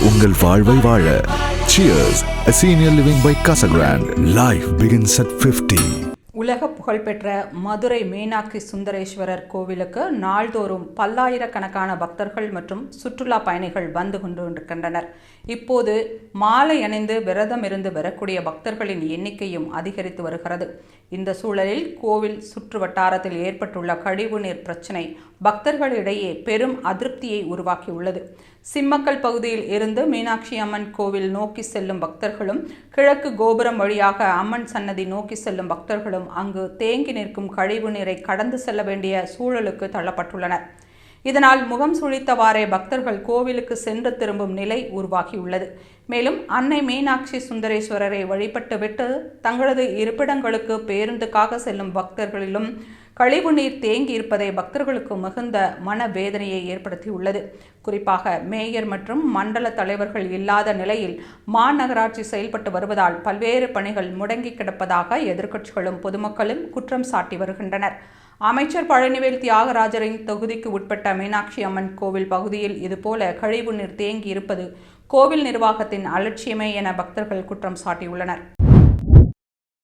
உங்கள் வாழ்வை வாழ. Cheers, a senior living by Casagrande. Life begins at 50. உலக புகழ்பெற்ற மதுரை மீனாட்சி சுந்தரேஸ்வரர் கோவிலுக்கு நாள்தோறும் பல்லாயிரக்கணக்கான பக்தர்கள் மற்றும் சுற்றுலா பயணிகள் வந்து கொண்டிருக்கின்றனர். இப்போது மாலை அணிந்து விரதம் இருந்து வரக்கூடிய பக்தர்களின் எண்ணிக்கையும் அதிகரித்து வருகிறது. இந்த சூழலில் கோவில் சுற்று வட்டாரத்தில் ஏற்பட்டுள்ள கழிவுநீர் பிரச்சினை பக்தர்களிடையே பெரும் அதிருப்தியை உருவாக்கியுள்ளது. சிம்மக்கல் பகுதியில் இருந்து மீனாட்சி அம்மன் கோவில் நோக்கி செல்லும் பக்தர்களும் கிழக்கு கோபுரம் வழியாக அம்மன் சன்னதி நோக்கி செல்லும் பக்தர்களும் அங்கு தேங்கி நிற்கும் கழிவு நீரை கடந்து செல்ல வேண்டிய சூழலுக்கு தள்ளப்பட்டுள்ளனர். இதனால் முகம் சுழித்தவாறே பக்தர்கள் கோவிலுக்கு சென்று திரும்பும் நிலை உருவாகியுள்ளது. மேலும் அன்னை மீனாட்சி சுந்தரேஸ்வரரை வழிபட்டுவிட்டு தங்களது இருப்பிடங்களுக்கு பேருந்துக்காக செல்லும் பக்தர்களிலும் கழிவுநீர் தேங்கி இருப்பதை பக்தர்களுக்கு மிகுந்த மனவேதனையை ஏற்படுத்தியுள்ளது. குறிப்பாக மேயர் மற்றும் மண்டல தலைவர்கள் இல்லாத நிலையில் மாநகராட்சி செயல்பட்டு வருவதால் பல்வேறு பணிகள் முடங்கி கிடப்பதாக எதிர்க்கட்சிகளும் பொதுமக்களும் குற்றம் சாட்டி வருகின்றனர். அமைச்சர் பழனிவேல் தியாகராஜரின் தொகுதிக்கு உட்பட்ட மீனாட்சி அம்மன் கோவில் பகுதியில் இதுபோல கழிவுநீர் தேங்கி இருப்பது கோவில் நிர்வாகத்தின் அலட்சியமே என பக்தர்கள் குற்றம் சாட்டியுள்ளனர்.